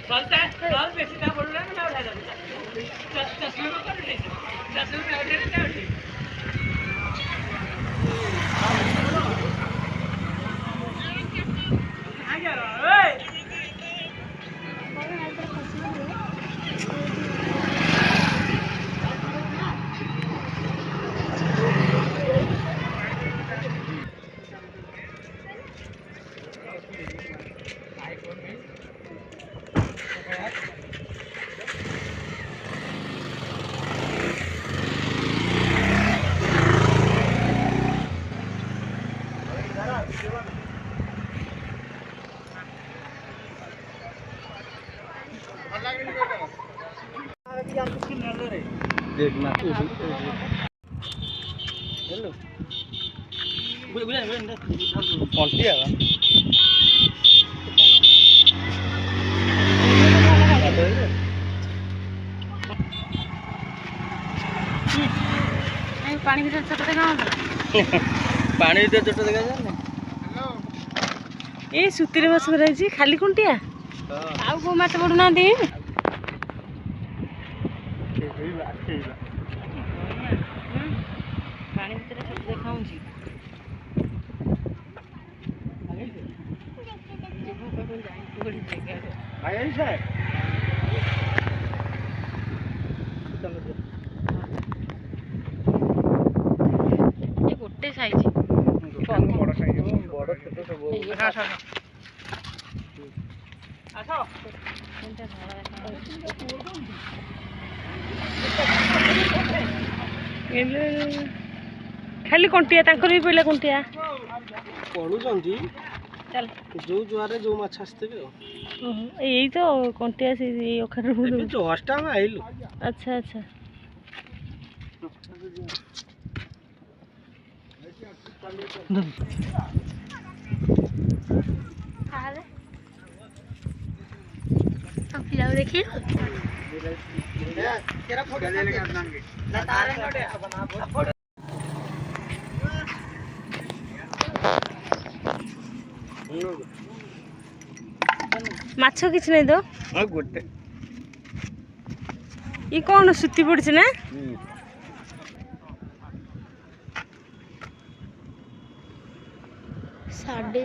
चलता है और बेसी ना बोल रहा है ना उठा देता 10 में कर ले 10 में ऑर्डर क्या उठे आ जा रहा ओए देखना हेलो बुले कौन सी है पानी भीतर छोट देखा पानी भीतर छोट देखा जाए ए सुतीरे बस रही खाली कुंटिया आउ को माछ पड़ू ना पानी भीतर छोट देखा गोटे साइज बड़ छोट सब खाली कंटिया भी पड़ा कंटिया पड़ुंट चल जो जुआरे जो माछ आसते यही तो कंटिया से जस्ट आम आइलु अच्छा अच्छा देखिए माछ किछ नहीं दो गोटे ये कौन सुती पड़ी ना साढ़े